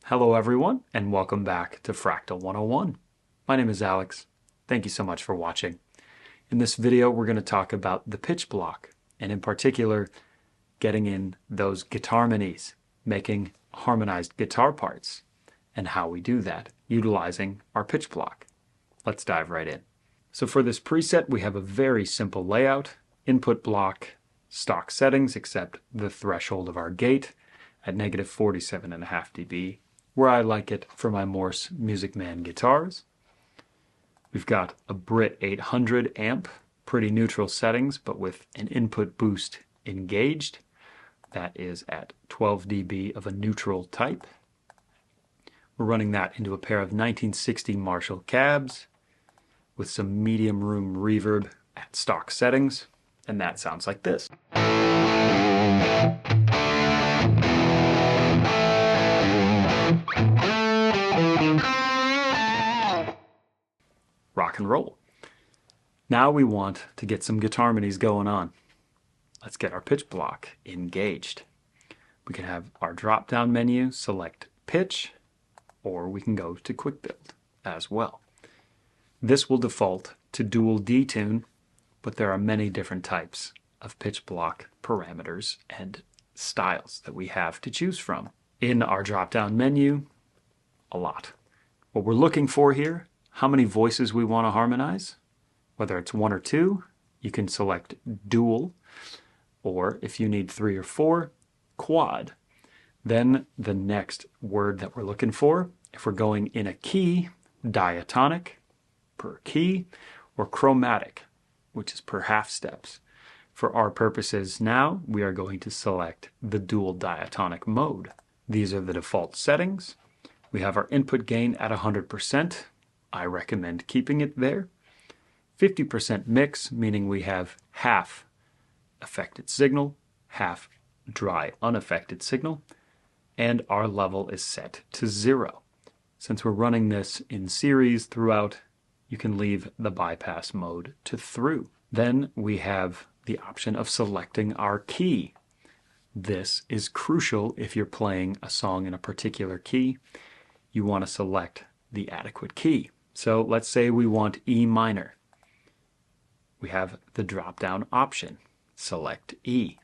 Hello everyone, and welcome back to Fractal 101. My name is Alex. Thank you so much for watching. In this video, we're going to talk about the pitch block, and in particular, getting in those guitarmonies, making harmonized guitar parts, and how we do that, utilizing our pitch block. Let's dive right in. So for this preset, we have a very simple layout, input block, stock settings, except the threshold of our gate at negative 47.5 dB, where I like it for my Morse Music Man guitars. We've got a Brit 800 amp, pretty neutral settings, but with an input boost engaged. That is at 12 dB of a neutral type. We're running that into a pair of 1960 Marshall cabs with some medium room reverb at stock settings, and that sounds like this. Rock and roll. Now we want to get some guitarmonies going on. Let's get our pitch block engaged. We can have our drop-down menu, select pitch, or we can go to quick build as well. This will default to dual detune, but there are many different types of pitch block parameters and styles that we have to choose from. In our drop-down menu, a lot. What we're looking for here, how many voices we want to harmonize. Whether it's one or two, you can select dual, or if you need 3 or 4, quad. Then the next word that we're looking for, if we're going in a key, diatonic per key, or chromatic, which is per half steps. For our purposes now, we are going to select the dual diatonic mode. These are the default settings. We have our input gain at 100%. I recommend keeping it there. 50% mix, meaning we have half affected signal, half dry unaffected signal, and our level is set to 0. Since we're running this in series throughout, you can leave the bypass mode to through. Then we have the option of selecting our key. This is crucial if you're playing a song in a particular key. You want to select the adequate key. So let's say we want E minor. We have the drop-down option. Select E.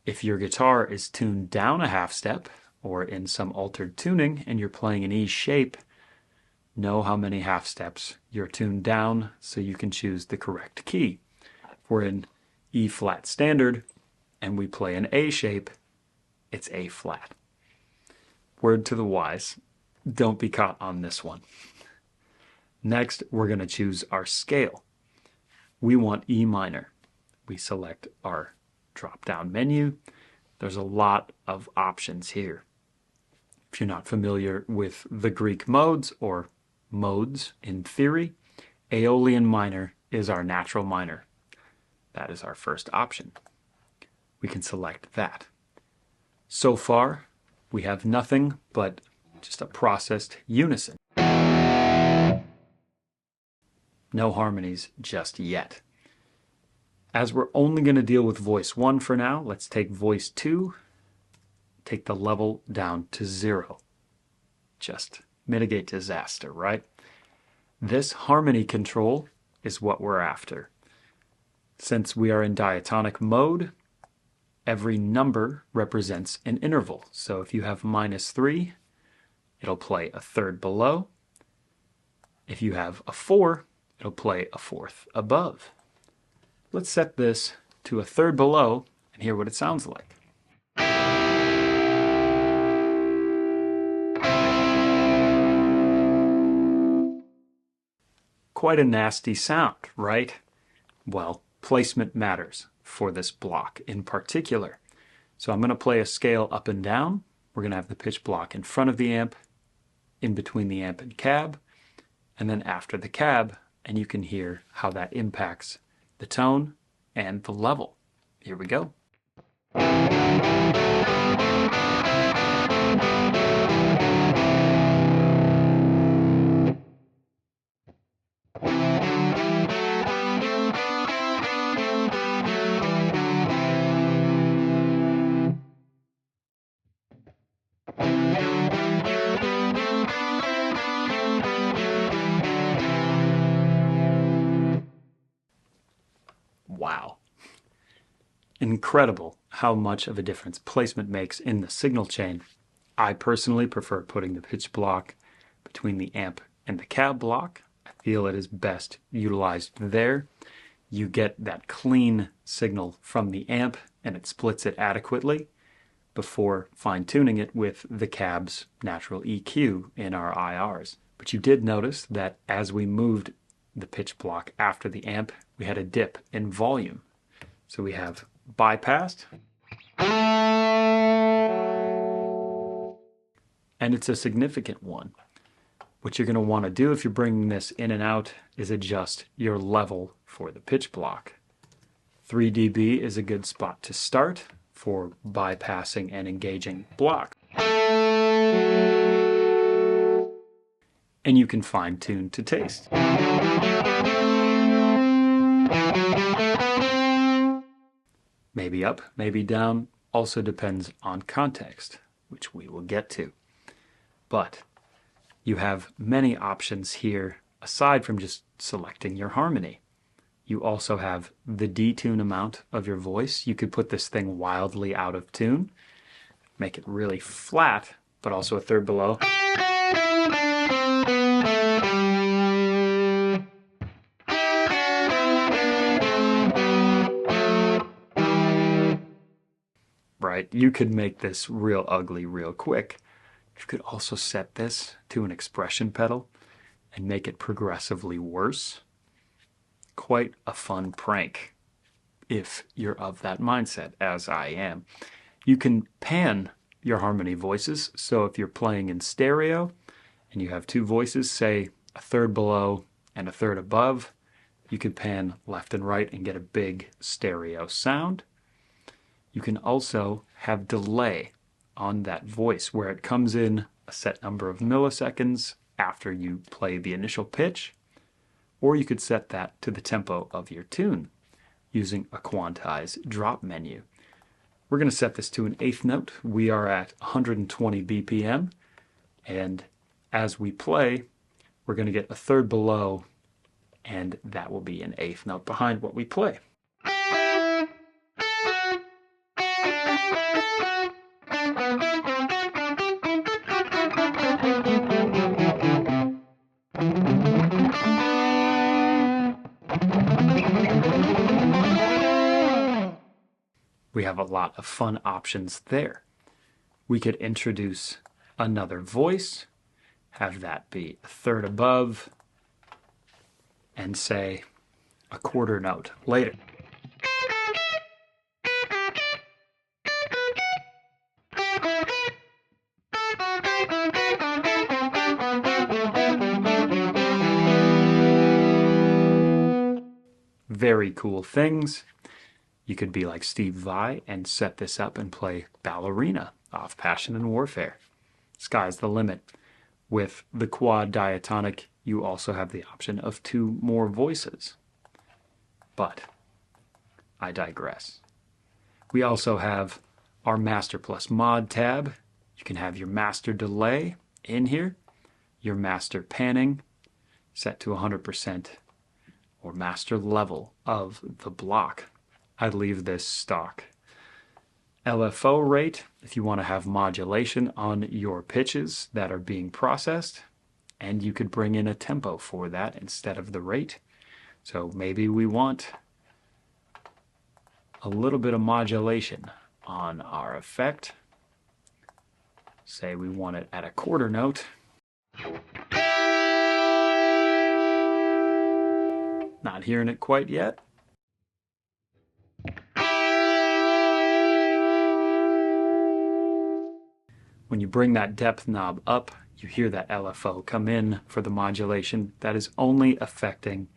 If your guitar is tuned down a half step or in some altered tuning and you're playing an E shape, know how many half steps you're tuned down so you can choose the correct key. If we're in E flat standard and we play an A shape, it's A flat. Word to the wise, don't be caught on this one. Next, we're going to choose our scale. We want E minor. We select our drop-down menu. There's a lot of options here. If you're not familiar with the Greek modes or modes in theory, Aeolian minor is our natural minor. That is our first option. We can select that. So far, we have nothing but just a processed unison. No harmonies just yet. As we're only going to deal with voice 1 for now, let's take voice 2, take the level down to 0. Just mitigate disaster, right? This harmony control is what we're after. Since we are in diatonic mode, every number represents an interval. So if you have -3, it'll play a third below. If you have a 4, it'll play a fourth above. Let's set this to a third below and hear what it sounds like. Quite a nasty sound, right? Well, placement matters for this block in particular. So I'm going to play a scale up and down. We're going to have the pitch block in front of the amp, in between the amp and cab, and then after the cab, and you can hear how that impacts the tone and the level. Here we go. incredible how much of a difference placement makes in the signal chain. I personally prefer putting the pitch block between the amp and the cab block. I feel it is best utilized there. You get that clean signal from the amp and it splits it adequately before fine-tuning it with the cab's natural EQ in our IRs. But you did notice that as we moved the pitch block after the amp, we had a dip in volume. So we have bypassed, and it's a significant one. What you're going to want to do if you're bringing this in and out is adjust your level for the pitch block. 3 dB is a good spot to start for bypassing and engaging block. And you can fine tune to taste. Maybe up, maybe down, also depends on context, which we will get to. But you have many options here aside from just selecting your harmony. You also have the detune amount of your voice. You could put this thing wildly out of tune, make it really flat, but also a third below. Right? You could make this real ugly real quick. You could also set this to an expression pedal and make it progressively worse. Quite a fun prank if you're of that mindset, as I am. You can pan your harmony voices, so if you're playing in stereo and you have two voices, say a third below and a third above, you can pan left and right and get a big stereo sound. You can also have delay on that voice where it comes in a set number of milliseconds after you play the initial pitch, or you could set that to the tempo of your tune using a quantized drop menu. We're going to set this to an eighth note. We are at 120 BPM, and as we play, we're going to get a third below, and that will be an eighth note behind what we play. We have a lot of fun options there. We could introduce another voice, have that be a third above, and say a quarter note later. Very cool things. You could be like Steve Vai and set this up and play Ballerina off Passion and Warfare. Sky's the limit. With the quad diatonic, you also have the option of two more voices. But I digress. We also have our Master+Mod tab. You can have your master delay in here, your master panning set to 100%, or master level of the block. I leave this stock. LFO rate, if you want to have modulation on your pitches that are being processed, and you could bring in a tempo for that instead of the rate. So maybe we want a little bit of modulation on our effect. Say we want it at a quarter note. Not hearing it quite yet. When you bring that depth knob up, you hear that LFO come in for the modulation. That is only affecting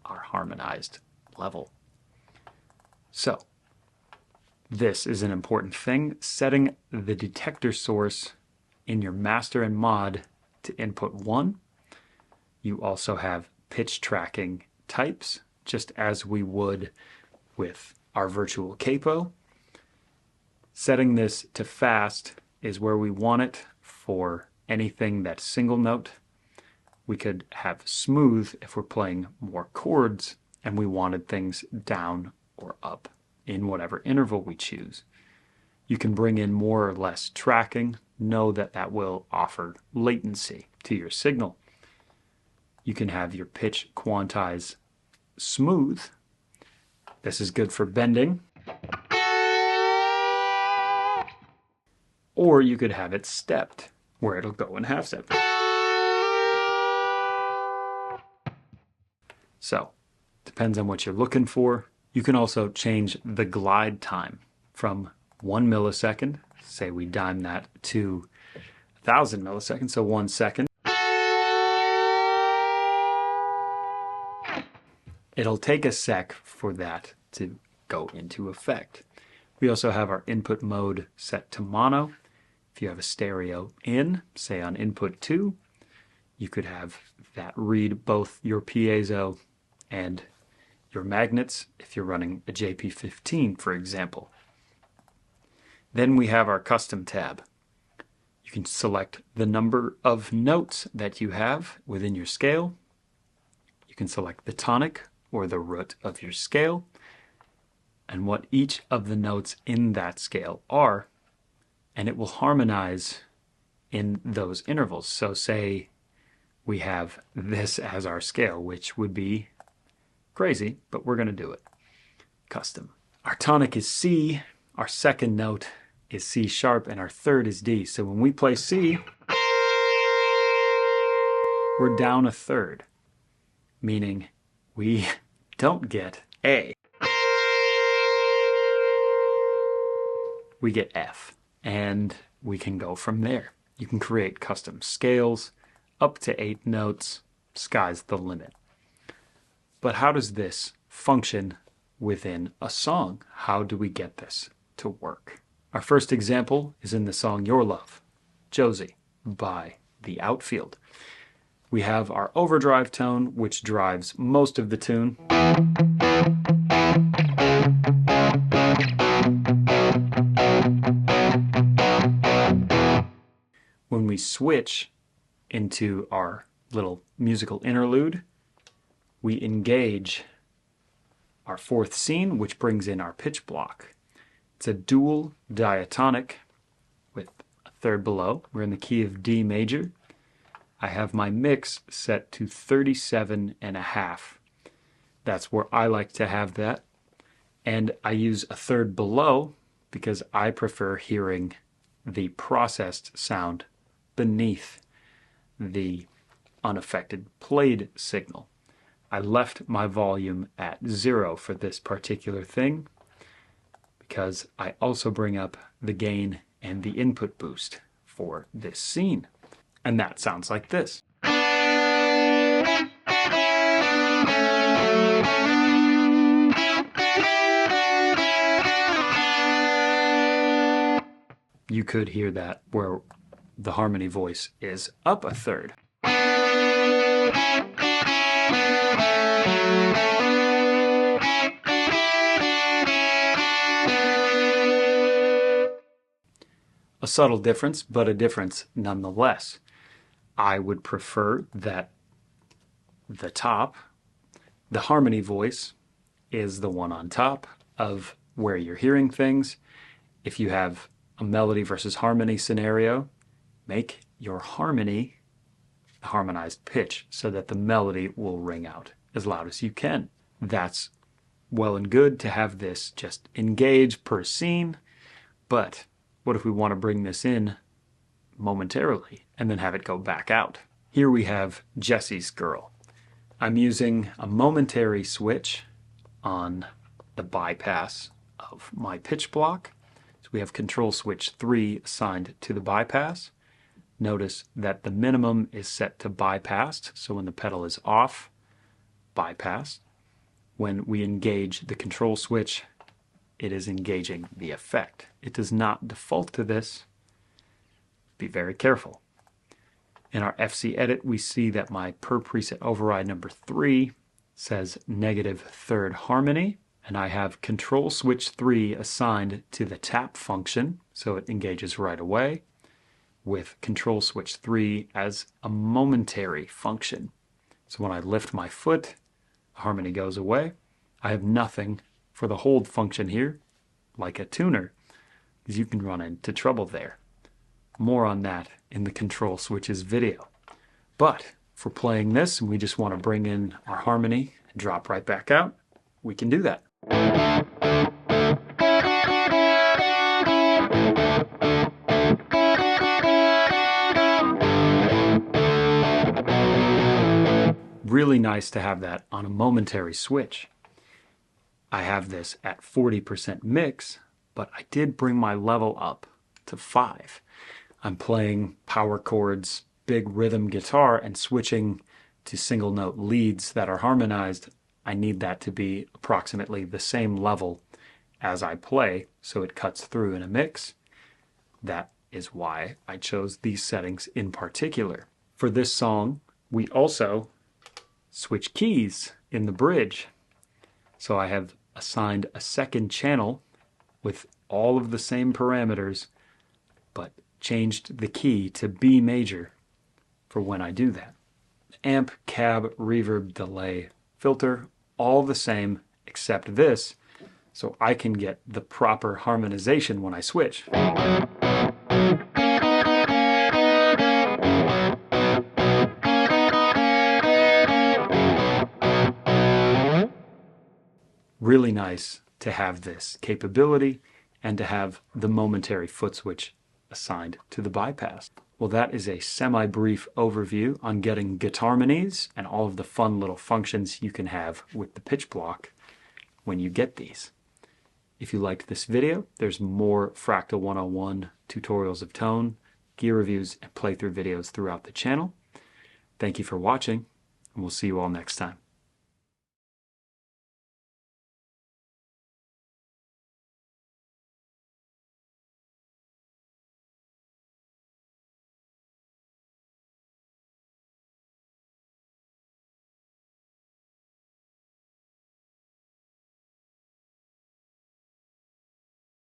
our harmonized level. So, this is an important thing. Setting the detector source in your master and mod to input 1. You also have pitch tracking types, just as we would with our virtual capo. Setting this to fast is where we want it for anything that's single note. We could have smooth if we're playing more chords and we wanted things down or up in whatever interval we choose. You can bring in more or less tracking. Know that that will offer latency to your signal. You can have your pitch quantize smooth. This is good for bending. Or you could have it stepped, where it'll go in half step. So, depends on what you're looking for. You can also change the glide time from 1 millisecond, say we dime that to 1,000 milliseconds, so 1 second. It'll take a sec for that to go into effect. We also have our input mode set to mono. If you have a stereo in, say on input 2, you could have that read both your piezo and your magnets if you're running a JP15, for example. Then we have our custom tab. You can select the number of notes that you have within your scale. You can select the tonic or the root of your scale and what each of the notes in that scale are, and it will harmonize in those intervals. So say we have this as our scale, which would be crazy, but we're going to do it. Custom. Our tonic is C, our second note is C sharp, and our third is D. So when we play C, we're down a third, meaning we don't get A. We get F, and we can go from there. You can create custom scales, up to 8 notes, sky's the limit. But how does this function within a song? How do we get this to work? Our first example is in the song Your Love, Josie, by The Outfield. We have our overdrive tone, which drives most of the tune. When we switch into our little musical interlude, we engage our fourth scene, which brings in our pitch block. It's a dual diatonic with a third below. We're in the key of D major. I have my mix set to 37.5. That's where I like to have that. And I use a third below because I prefer hearing the processed sound beneath the unaffected played signal. I left my volume at 0 for this particular thing because I also bring up the gain and the input boost for this scene. And that sounds like this. You could hear that where the harmony voice is up a third. A subtle difference, but a difference nonetheless. I would prefer that the top, the harmony voice, is the one on top of where you're hearing things. If you have a melody versus harmony scenario, make your harmony the harmonized pitch so that the melody will ring out as loud as you can. That's well and good to have this just engage per scene, but what if we want to bring this in momentarily and then have it go back out? Here we have Jessie's Girl. I'm using a momentary switch on the bypass of my pitch block. So we have control switch 3 assigned to the bypass. Notice that the minimum is set to bypassed, so when the pedal is off, bypassed. When we engage the control switch, it is engaging the effect. It does not default to this. Be very careful. In our FC edit, we see that my per preset override number 3 says negative third harmony, and I have control switch 3 assigned to the tap function, so it engages right away, with control switch 3 as a momentary function. So when I lift my foot, the harmony goes away. I have nothing for the hold function here, like a tuner, because you can run into trouble there. More on that in the control switches video. But for playing this and we just want to bring in our harmony and drop right back out, we can do that. Really nice to have that on a momentary switch. I have this at 40% mix, but I did bring my level up to 5. I'm playing power chords, big rhythm guitar, and switching to single note leads that are harmonized. I need that to be approximately the same level as I play, so it cuts through in a mix. That is why I chose these settings in particular. For this song, we also switch keys in the bridge. So I have assigned a second channel with all of the same parameters, but changed the key to B major for when I do that. Amp, cab, reverb, delay, filter, all the same except this, so I can get the proper harmonization when I switch. Really nice to have this capability and to have the momentary foot switch assigned to the bypass. Well, that is a semi-brief overview on getting guitarmonies and all of the fun little functions you can have with the pitch block when you get these. If you liked this video, there's more Fractal 101 tutorials of tone, gear reviews, and playthrough videos throughout the channel. Thank you for watching, and we'll see you all next time.